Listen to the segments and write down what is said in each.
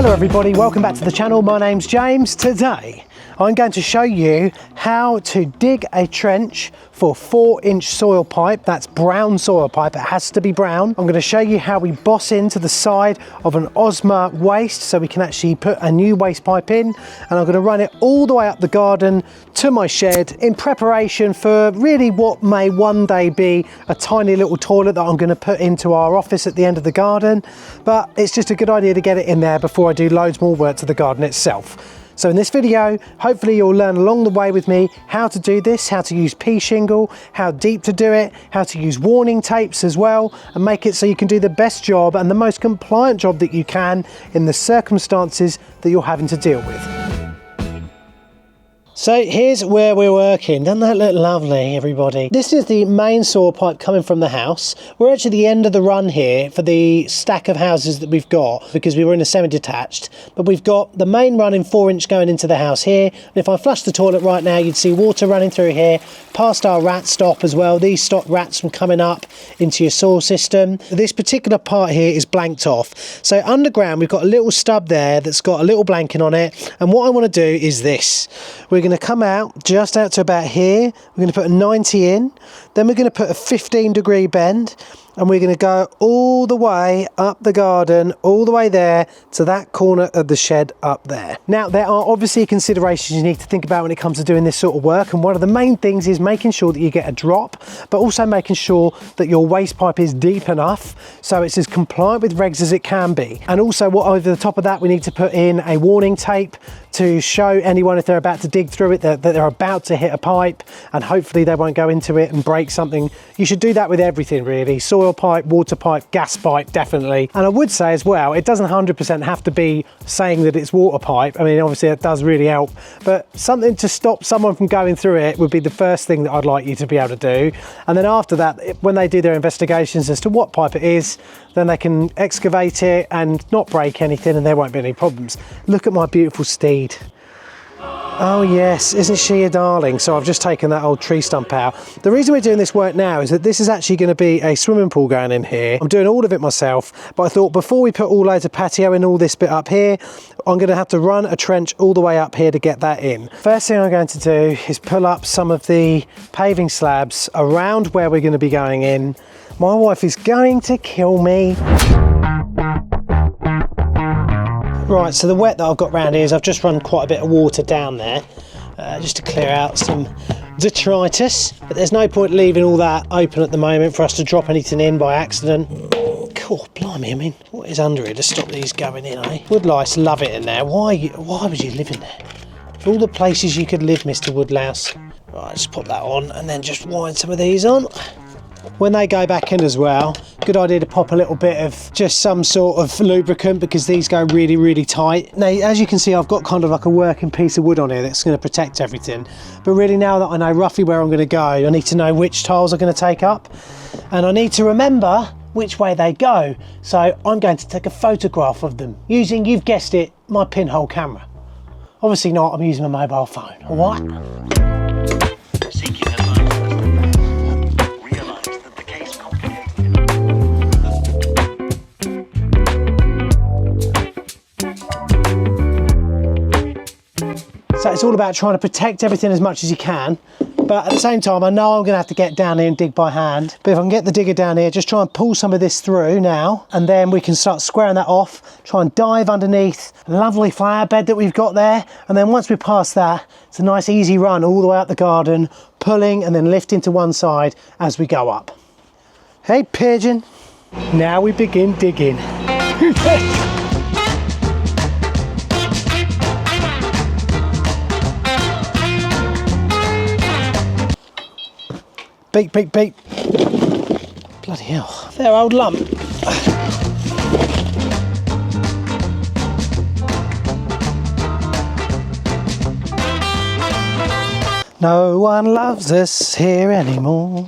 Hello everybody, welcome back to the channel. My name's James. Today I'm going to show you how to dig a trench for 4-inch soil pipe. That's brown soil pipe, it has to be brown. I'm going to show you how we boss into the side of an Osma waste so we can actually put a new waste pipe in, and I'm going to run it all the way up the garden to my shed in preparation for really what may one day be a tiny little toilet that I'm going to put into our office at the end of the garden, but it's just a good idea to get it in there before I do loads more work to the garden itself. So in this video, hopefully you'll learn along the way with me how to do this, how to use pea shingle, how deep to do it, how to use warning tapes as well, and make it so you can do the best job and the most compliant job that you can in the circumstances that you're having to deal with. So here's where we're working. Doesn't that look lovely, everybody? This is the main soil pipe coming from the house. We're actually at the end of the run here for the stack of houses that we've got because we were in a semi-detached. But we've got the main run in 4-inch going into the house here. And if I flush the toilet right now, you'd see water running through here, past our rat stop as well. These stop rats from coming up into your soil system. This particular part here is blanked off. So underground, we've got a little stub there that's got a little blanking on it. And what I want to do is this. We're going to come out just out to about here. We're going to put a 90 in, then we're going to put a 15-degree bend, and we're going to go all the way up the garden, all the way there to that corner of the shed up there. Now, there are obviously considerations you need to think about when it comes to doing this sort of work, and one of the main things is making sure that you get a drop, but also making sure that your waste pipe is deep enough so it's as compliant with regs as it can be. And also, what over the top of that, we need to put in a warning tape to show anyone if they're about to dig through it that they're about to hit a pipe, and hopefully they won't go into it and break something. You should do that with everything really. Soil pipe, water pipe, gas pipe, definitely. And I would say as well, it doesn't 100% have to be saying that it's water pipe. I mean, obviously it does really help, but something to stop someone from going through it would be the first thing that I'd like you to be able to do. And then after that, when they do their investigations as to what pipe it is, then they can excavate it and not break anything, and there won't be any problems. Look at my beautiful steed. Oh yes, isn't she a darling? So I've just taken that old tree stump out. The reason we're doing this work now is that this is actually going to be a swimming pool going in here. I'm doing all of it myself, but I thought before we put all loads of patio in all this bit up here, I'm going to have to run a trench all the way up here to get that in. First thing I'm going to do is pull up some of the paving slabs around where we're going to be going in. My wife is going to kill me. Right, so the wet that I've got around here is I've just run quite a bit of water down there just to clear out some detritus, but there's no point leaving all that open at the moment for us to drop anything in by accident. Cool, blimey, I mean, what is under here to stop these going in, eh? Woodlice love it in there. Why would you live in there? All the places you could live, Mr. Woodlouse. Right, just pop that on and then just wind some of these on. When they go back in as well, good idea to pop a little bit of just some sort of lubricant because these go really, really tight. Now, as you can see, I've got kind of like a working piece of wood on here that's going to protect everything. But really, now that I know roughly where I'm going to go, I need to know which tiles are going to take up. And I need to remember which way they go. So I'm going to take a photograph of them using, you've guessed it, my pinhole camera. Obviously not, I'm using my mobile phone, all right? So it's all about trying to protect everything as much as you can, but at the same time I know I'm going to have to get down here and dig by hand, but if I can get the digger down here, just try and pull some of this through now, and then we can start squaring that off, try and dive underneath a lovely flower bed that we've got there, and then once we're past that, it's a nice easy run all the way up the garden, pulling and then lifting to one side as we go up. Hey pigeon, now we begin digging. Beep, beep, beep. Bloody hell, fair old lump. No one loves us here anymore.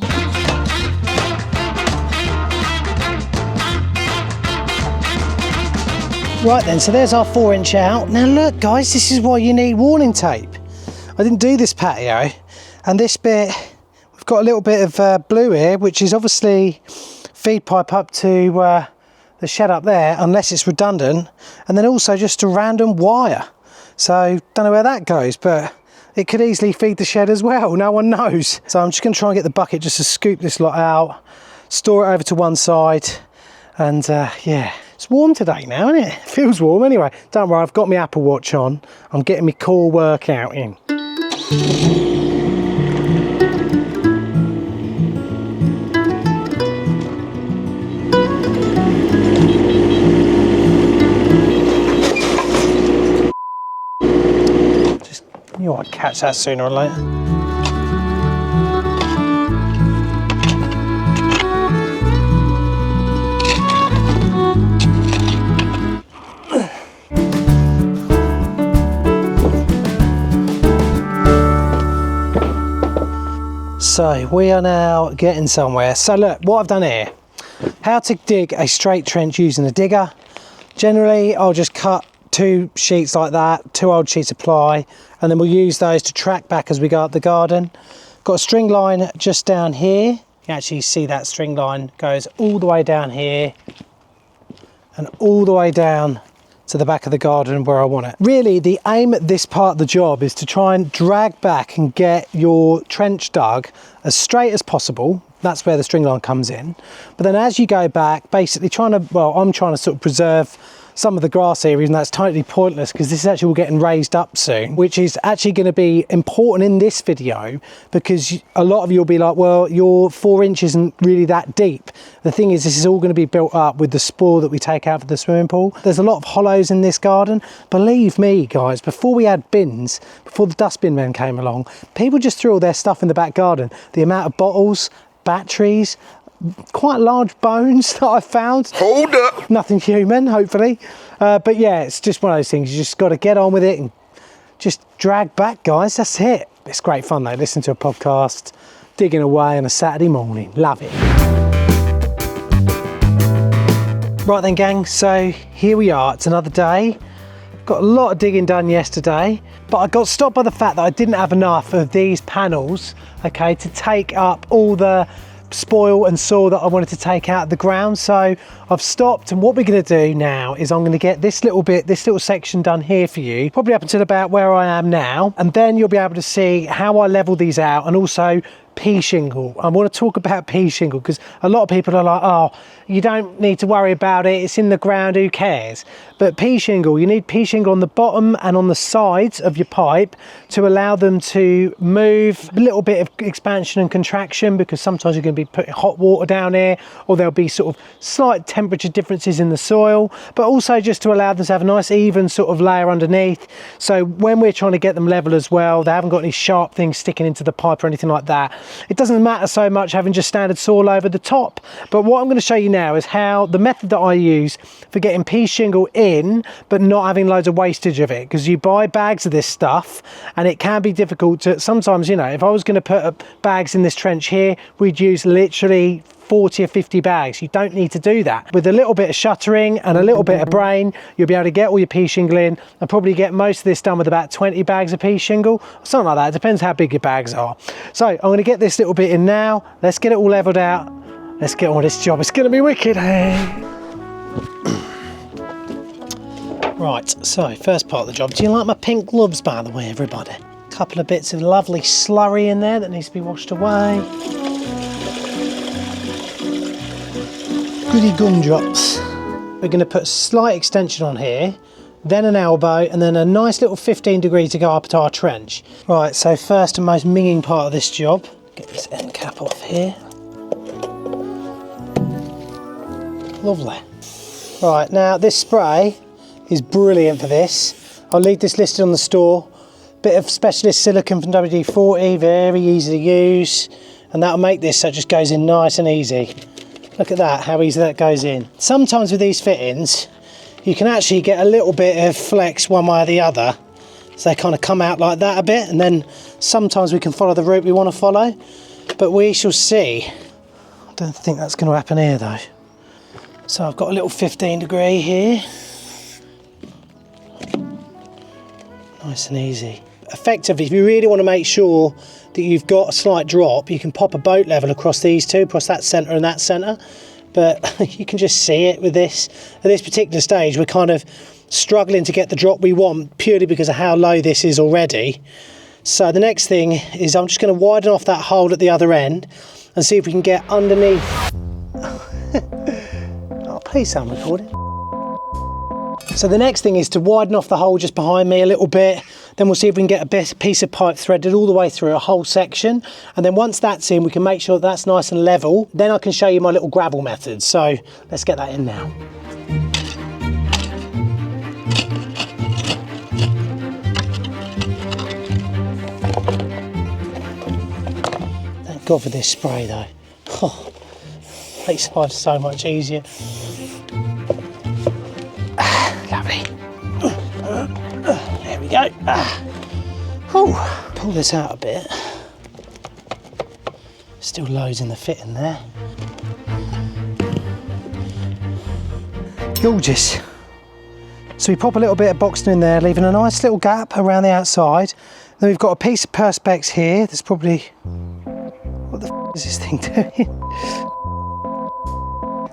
Right then, so there's our 4-inch out. Now look guys, this is why you need warning tape. I didn't do this patio, and this bit, got a little bit of blue here, which is obviously feed pipe up to the shed up there unless it's redundant, and then also just a random wire. So don't know where that goes, but it could easily feed the shed as well, no one knows. So I'm just going to try and get the bucket just to scoop this lot out, store it over to one side, and yeah, it's warm today now, isn't it? It feels warm anyway. Don't worry, I've got my Apple Watch on. I'm getting my core workout in. Just knew I'd catch that sooner or later. So we are now getting somewhere. So look, what I've done here, how to dig a straight trench using a digger. Generally, I'll just cut 2 sheets like that, 2 old sheets of ply, and then we'll use those to track back as we go up the garden. Got a string line just down here. You can actually see that string line goes all the way down here and all the way down to the back of the garden where I want it. Really, the aim at this part of the job is to try and drag back and get your trench dug as straight as possible. That's where the string line comes in. But then as you go back, basically I'm trying to sort of preserve some of the grass areas, and that's totally pointless because this is actually all getting raised up soon, which is actually going to be important in this video because a lot of you will be like, well, your 4 inches isn't really that deep. The thing is, this is all going to be built up with the spoil that we take out for the swimming pool. There's a lot of hollows in this garden. Believe me, guys, before we had bins, before the dustbin men came along, people just threw all their stuff in the back garden. The amount of bottles, batteries, quite large bones that I found. Hold up! Nothing human, hopefully. But yeah, it's just one of those things. You just got to get on with it and just drag back, guys. That's it. It's great fun though. Listen to a podcast, digging away on a Saturday morning. Love it. Right then, gang. So here we are. It's another day. Got a lot of digging done yesterday, but I got stopped by the fact that I didn't have enough of these panels, okay, to take up all the spoil and soil that I wanted to take out of the ground. So I've stopped, and what we're going to do now is I'm going to get this little section done here for you, probably up until about where I am now, and then you'll be able to see how I level these out, and also pea shingle. I want to talk about pea shingle because a lot of people are like, oh, you don't need to worry about it, it's in the ground, who cares? But pea shingle, you need pea shingle on the bottom and on the sides of your pipe to allow them to move, a little bit of expansion and contraction, because sometimes you're going to be putting hot water down here, or there'll be sort of slight temperature differences in the soil, but also just to allow them to have a nice even sort of layer underneath. So when we're trying to get them level as well, they haven't got any sharp things sticking into the pipe or anything like that. It doesn't matter so much having just standard soil over the top. But what I'm going to show you now is how the method that I use for getting pea shingle in but not having loads of wastage of it, because you buy bags of this stuff and it can be difficult to sometimes, you know, if I was going to put bags in this trench here, we'd use literally 40 or 50 bags. You don't need to do that. With a little bit of shuttering and a little bit of brain, you'll be able to get all your pea shingle in and probably get most of this done with about 20 bags of pea shingle, something like that. It depends how big your bags are. So I'm going to get this little bit in now. Let's get it all leveled out. Let's get on with this job. It's going to be wicked, hey? Right, so first part of the job. Do you like my pink gloves, by the way, everybody? Couple of bits of lovely slurry in there that needs to be washed away. Goody gumdrops. We're going to put a slight extension on here, then an elbow, and then a nice little 15 degree to go up to our trench. Right, so first and most minging part of this job, get this end cap off here. Lovely. Right, now this spray is brilliant for this. I'll leave this listed on the store. Bit of specialist silicone from WD-40, very easy to use, and that'll make this so it just goes in nice and easy. Look at that, how easy that goes in. Sometimes with these fittings, you can actually get a little bit of flex one way or the other. So they kind of come out like that a bit, and then sometimes we can follow the route we want to follow, but we shall see. I don't think that's going to happen here though. So I've got a little 15 degree here. Nice and easy. Effectively, if you really want to make sure that you've got a slight drop, you can pop a boat level across these two, across that centre and that centre. but you can just see it with this. At this particular stage, we're kind of struggling to get the drop we want purely because of how low this is already. So the next thing is I'm just going to widen off that hole at the other end and see if we can get underneath. Oh, please, I'm recording. So the next thing is to widen off the hole just behind me a little bit. Then we'll see if we can get a piece of pipe threaded all the way through a whole section. And then once that's in, we can make sure that's nice and level. Then I can show you my little gravel method. So let's get that in now. Thank God for this spray though. Oh, makes life so much easier. Lovely. There we go. Pull this out a bit. Still loads in the fitting there. Gorgeous. So we pop a little bit of boxing in there, leaving a nice little gap around the outside. Then we've got a piece of perspex here. There's probably... What the f is this thing doing?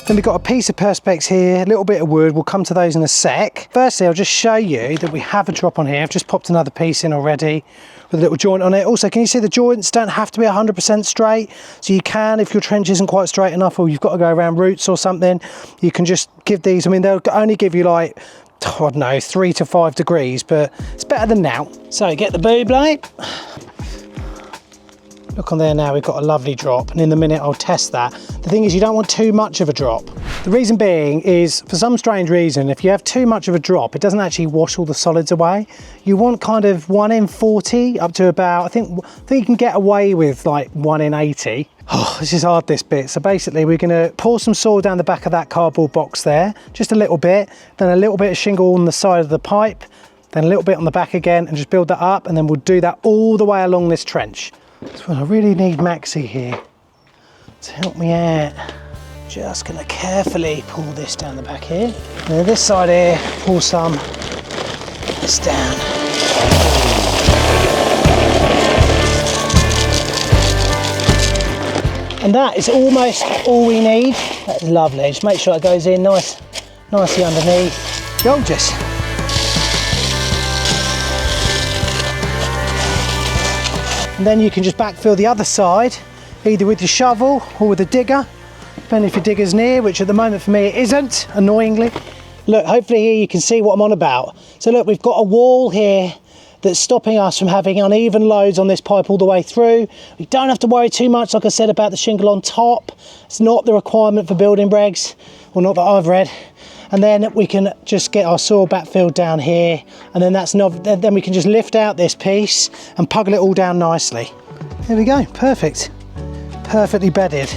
Then we've got a piece of perspex here, a little bit of wood. We'll come to those in a sec. Firstly, I'll just show you that we have a drop on here. I've just popped another piece in already with a little joint on it. Also, can you see the joints don't have to be 100% straight? So you can, if your trench isn't quite straight enough or you've got to go around roots or something, you can just give these, I mean, they'll only give you like, I don't know, 3 to 5 degrees, but it's better than now. So get the boo blade. Look on there now, we've got a lovely drop, and in a minute I'll test that. The thing is, you don't want too much of a drop. The reason being is, for some strange reason, if you have too much of a drop, it doesn't actually wash all the solids away. You want kind of 1 in 40 up to about, I think you can get away with like 1 in 80. Oh, this is hard, this bit. So basically we're gonna pour some soil down the back of that cardboard box there, just a little bit, then a little bit of shingle on the side of the pipe, then a little bit on the back again, and just build that up, and then we'll do that all the way along this trench. So I really need Maxi here to help me out. Just gonna carefully pull this down the back here. And then this side here, pull some this down. And that is almost all we need. That's lovely. Just make sure it goes in nicely underneath. Gorgeous. And then you can just backfill the other side, either with your shovel or with a digger, depending if your digger's near, which at the moment for me it isn't, annoyingly. Look, hopefully here you can see what I'm on about. So look, we've got a wall here that's stopping us from having uneven loads on this pipe all the way through. We don't have to worry too much, like I said, about the shingle on top. It's not the requirement for building regs, or not that I've read. And then we can just get our soil backfilled down here, and then then we can just lift out this piece and puggle it all down nicely. There we go, perfect. Perfectly bedded.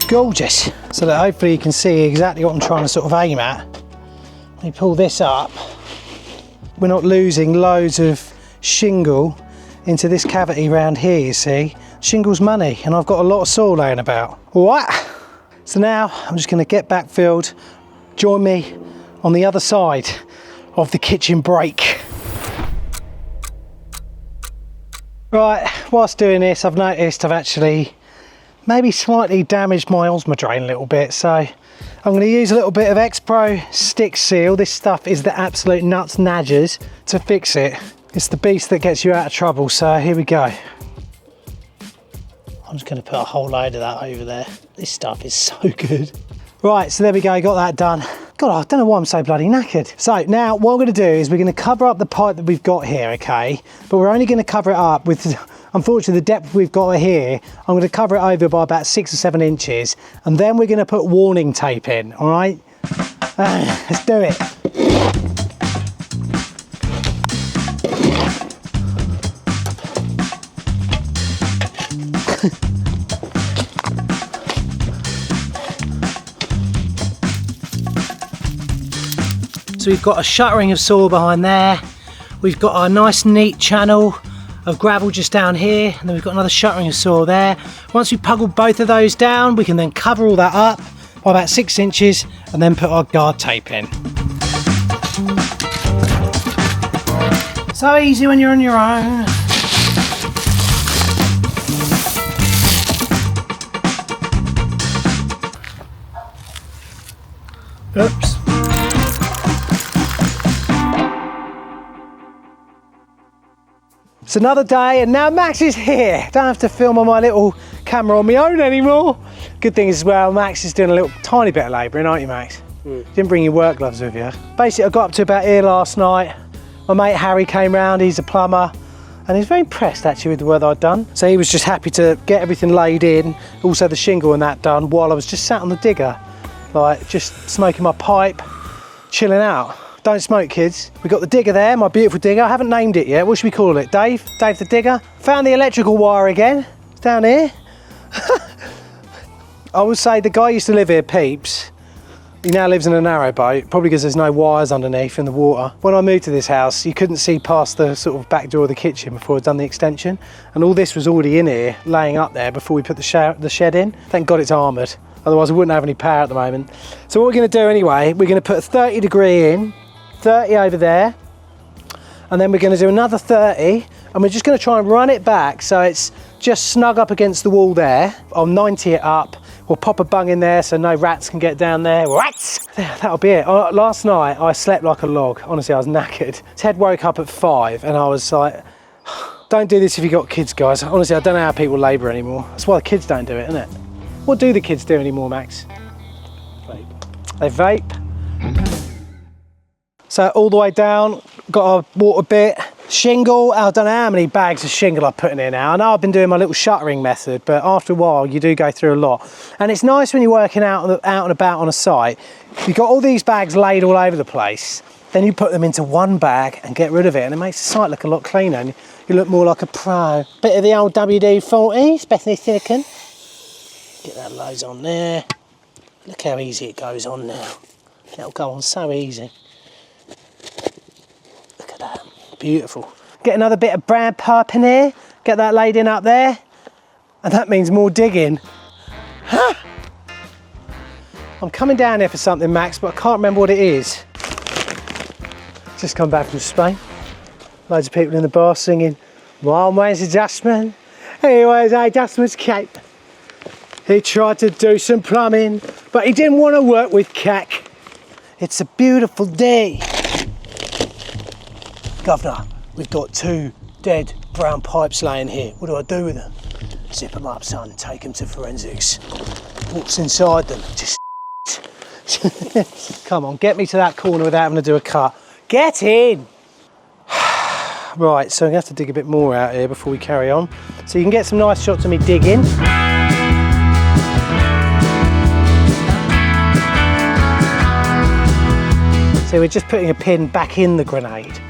Gorgeous. So that hopefully you can see exactly what I'm trying to sort of aim at. Let me pull this up. We're not losing loads of shingle into this cavity around here, you see. Shingle's money, and I've got a lot of soil laying about. All right, so now I'm just gonna get backfilled. Join me on the other side of the kitchen break. Right, whilst doing this, I've noticed I've actually maybe slightly damaged my Osmo drain a little bit, so I'm going to use a little bit of X-Pro stick seal. This stuff is the absolute nuts nadgers to fix it. It's the beast that gets you out of trouble, so here we go. I'm just going to put a whole load of that over there. This stuff is so good. Right, so there we go, got that done. God, I don't know why I'm so bloody knackered. So now what we're going to do is we're going to cover up the pipe that we've got here, okay? But we're only going to cover it up with, unfortunately, the depth we've got here, I'm going to cover it over by about 6 or 7 inches, and then we're going to put warning tape in, all right? Let's do it. So we've got a shuttering of soil behind there. We've got our nice neat channel of gravel just down here, and then we've got another shuttering of soil there. Once we've puggled both of those down, we can then cover all that up by about 6 inches and then put our guard tape in. So easy when you're on your own. Oops. It's another day and now Max is here. Don't have to film on my little camera on my own anymore. Good thing is as well, Max is doing a little tiny bit of labouring, aren't you, Max? Didn't bring your work gloves with you. Basically, I got up to about here last night. My mate Harry came round, he's a plumber, and he's very impressed actually with the work I'd done. So he was just happy to get everything laid in, also the shingle and that done, while I was just sat on the digger, like just smoking my pipe, chilling out. Don't smoke, kids. We've got the digger there, my beautiful digger. I haven't named it yet. What should we call it? Dave? Dave the digger? Found the electrical wire again. It's down here. I would say the guy used to live here, Peeps. He now lives in a narrowboat, probably because there's no wires underneath in the water. When I moved to this house, you couldn't see past the sort of back door of the kitchen before I'd done the extension. And all this was already in here, laying up there before we put the shed in. Thank God it's armoured. Otherwise I wouldn't have any power at the moment. So what we're gonna do anyway, we're gonna put a 30 degree in, 30 over there, and then we're going to do another 30, and we're just going to try and run it back so it's just snug up against the wall there. I'll 90 it up, we'll pop a bung in there so no rats can get down there. Rats! There, that'll be it. Last night I slept like a log. Honestly, I was knackered. Ted woke up at 5 and I was like, don't do this if you've got kids, guys. Honestly, I don't know how people labour anymore. That's why the kids don't do it, isn't it? What do the kids do anymore, Max? Vape. They vape. So all the way down, got a water bit, shingle. I don't know how many bags of shingle I put in here now. I know I've been doing my little shuttering method, but after a while you do go through a lot. And it's nice when you're working out and about on a site. You've got all these bags laid all over the place, then you put them into one bag and get rid of it, and it makes the site look a lot cleaner and you look more like a pro. Bit of the old WD-40, especially silicone. Get that loads on there. Look how easy it goes on now. It'll go on so easy. Beautiful. Get another bit of brown pipe in here, get that laid in up there, and that means more digging. Huh? I'm coming down here for something, Max, but I can't remember what it is. Just come back from Spain. Loads of people in the bar singing, "One way's adjustment, he wears adjustment's cape." He tried to do some plumbing, but he didn't want to work with cack. It's a beautiful day. Governor, we've got 2 dead brown pipes laying here. What do I do with them? Zip them up, son, take them to forensics. What's inside them? Just come on, get me to that corner without having to do a cut. Get in! Right, so I'm gonna have to dig a bit more out here before we carry on. So you can get some nice shots of me digging. So we're just putting a pin back in the grenade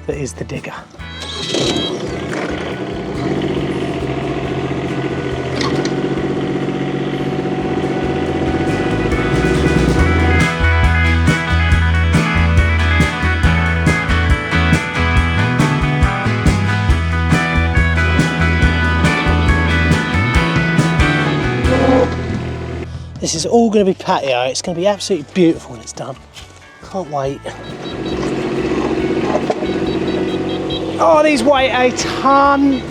that is the digger. This is all going to be patio. It's going to be absolutely beautiful when it's done. Can't wait. Oh, these weigh a ton.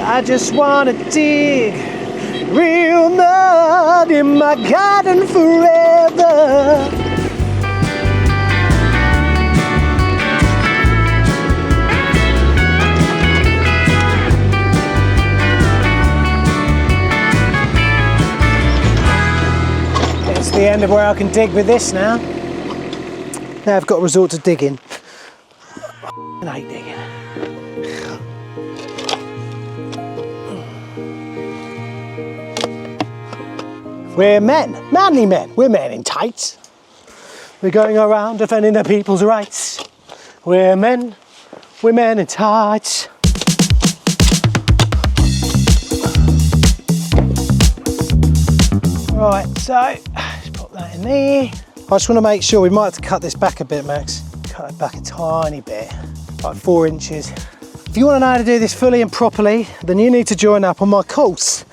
I just want to dig real mud in my garden forever. It's the end of where I can dig with this now. Now I've got to resort to digging. I hate digging. We're men, manly men. We're men in tights. We're going around defending the people's rights. We're men in tights. Right, so let's pop that in there. I just want to make sure, we might have to cut this back a bit, Max. Cut it back a tiny bit. Like 4 inches. If you want to know how to do this fully and properly, then you need to join up on my course,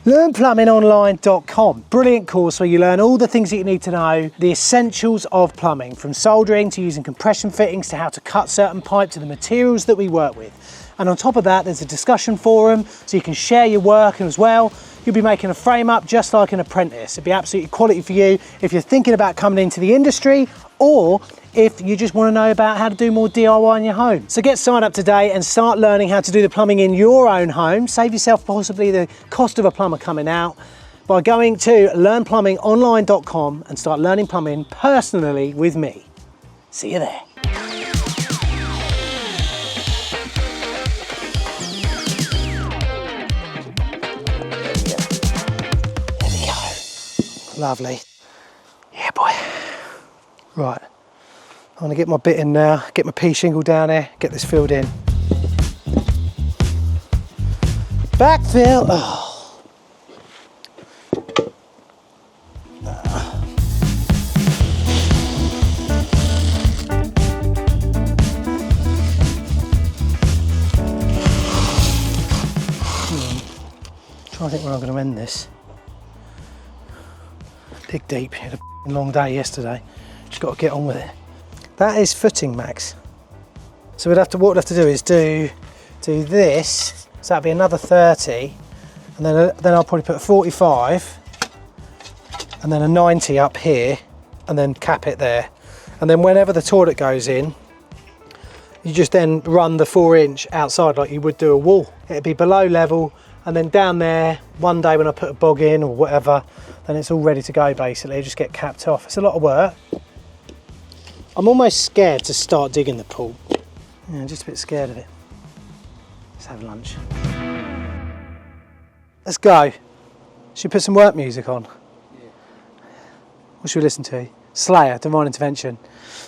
learnplumbingonline.com. Brilliant course where you learn all the things that you need to know, the essentials of plumbing, from soldering to using compression fittings to how to cut certain pipe to the materials that we work with. And on top of that, there's a discussion forum so you can share your work as well. you'll be making a frame up just like an apprentice. It'd be absolutely quality for you if you're thinking about coming into the industry, or if you just want to know about how to do more DIY in your home. So get signed up today and start learning how to do the plumbing in your own home. Save yourself possibly the cost of a plumber coming out by going to learnplumbingonline.com and start learning plumbing personally with me. See you there. There we go. Lovely. Yeah, boy. Right. I'm gonna get my bit in now, get my pea shingle down there, get this filled in. Backfill. Oh. Trying to think when I'm going to end this. Dig deep. Had a long day yesterday. Just got to get on with it. That is footing, Max. So what we'll have to do is do this. So that'll be another 30, and then I'll probably put a 45, and then a 90 up here, and then cap it there. And then whenever the toilet goes in, you just then run the 4-inch outside like you would do a wall. It'd be below level, and then down there, one day when I put a bog in or whatever, then it's all ready to go basically. Just get capped off. It's a lot of work. I'm almost scared to start digging the pool. Yeah, just a bit scared of it. Let's have lunch. Let's go. Should we put some work music on? Yeah. What should we listen to? Slayer, Divine Intervention.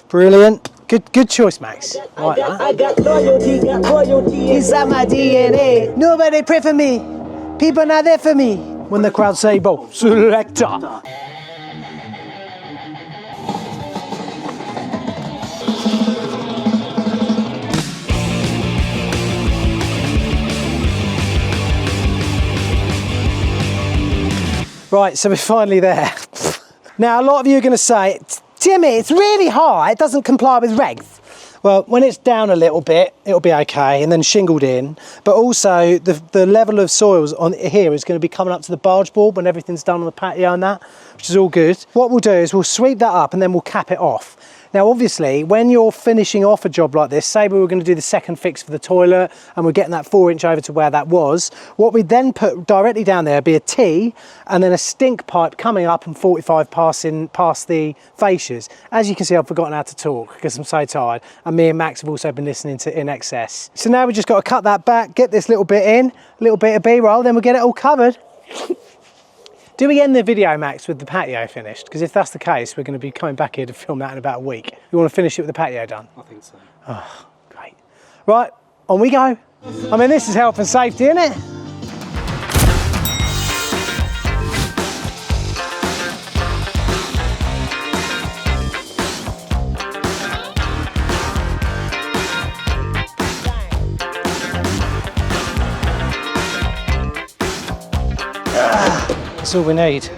Brilliant. Good choice, Max. I got loyalty inside my DNA. Nobody pray for me. People not there for me. When the crowd say, "Bo, selector." Right, so we're finally there. Now, a lot of you are going to say, "Jimmy, it's really high, it doesn't comply with regs." Well, when it's down a little bit, it'll be okay, and then shingled in. But also, the level of soils on here is going to be coming up to the barge board when everything's done on the patio and that, which is all good. What we'll do is we'll sweep that up and then we'll cap it off. Now, obviously, when you're finishing off a job like this, say we were going to do the second fix for the toilet and we're getting that 4-inch over to where that was, what we'd then put directly down there would be a T and then a stink pipe coming up and 45 passing past the fascias. As you can see, I've forgotten how to talk because I'm so tired, and me and Max have also been listening to In Excess. So now we've just got to cut that back, get this little bit in, a little bit of B-roll, then we'll get it all covered. Do we end the video, Max, with the patio finished? Because if that's the case, we're going to be coming back here to film that in about a week. You want to finish it with the patio done? I think so. Oh, great. Right, on we go. I mean, this is health and safety, isn't it? That's all we need.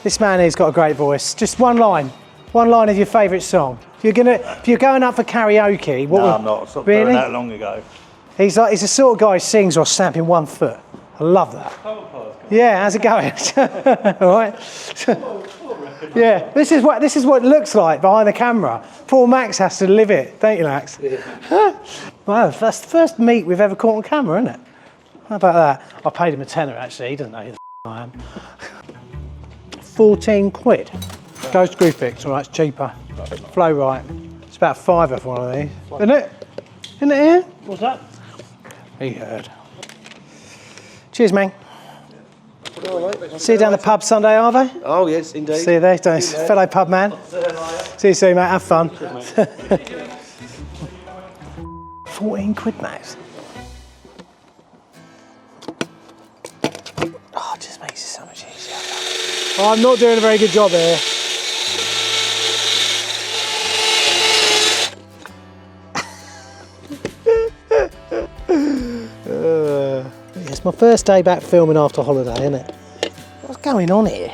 This man here's got a great voice. Just one line of your favourite song. If you're going up for karaoke, what? No, I'm not. I stopped really? doing that long ago. He's the sort of guy who sings while stamping one foot. I love that. Yeah, how's it going? All right. Yeah, this is what it looks like behind the camera. Poor Max has to live it, don't you, Max? Yeah. Wow, that's the first meet we've ever caught on camera, isn't it? How about that? I paid him a tenner actually. He doesn't know who the I am. 14 quid. Ghost Screw Fix, all right, it's cheaper. Flow right. It's about £5 for one of these. Isn't it? Isn't it here? What's that? He heard. Cheers, man. See you down the pub Sunday, are they? Oh, yes, indeed. See you there, fellow pub man. See you soon, mate. Have fun. 14 quid, Max. Oh, it just makes it so much easier. Oh, I'm not doing a very good job here. It's my first day back filming after holiday, isn't it? What's going on here?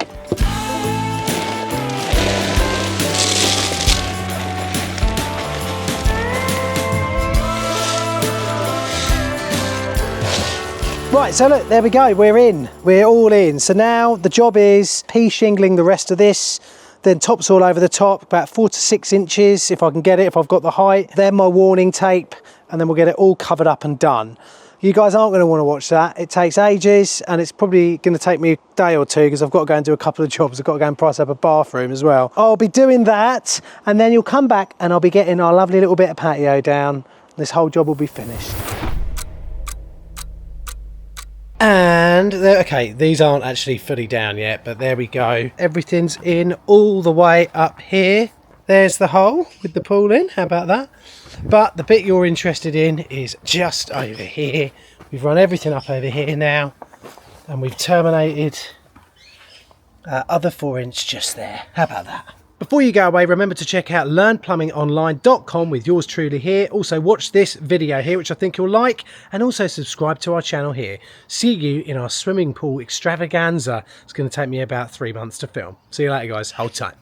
Right, so look, there we go, we're in. We're all in. So now the job is shingling the rest of this, then topsoil over the top, about 4 to 6 inches, if I can get it, if I've got the height. Then my warning tape, and then we'll get it all covered up and done. You guys aren't gonna wanna watch that. It takes ages, and it's probably gonna take me a day or two, because I've got to go and do a couple of jobs. I've got to go and price up a bathroom as well. I'll be doing that, and then you'll come back, and I'll be getting our lovely little bit of patio down. This whole job will be finished. And okay, these aren't actually fully down yet, but there we go. Everything's in all the way up here. There's the hole with the pool in. How about that? But the bit you're interested in is just over here. We've run everything up over here now, and we've terminated other 4-inch just there. How about that? Before you go away, remember to check out learnplumbingonline.com with yours truly here. Also watch this video here, which I think you'll like, and also subscribe to our channel here. See you in our swimming pool extravaganza. It's going to take me about 3 months to film. See you later, guys. Hold tight.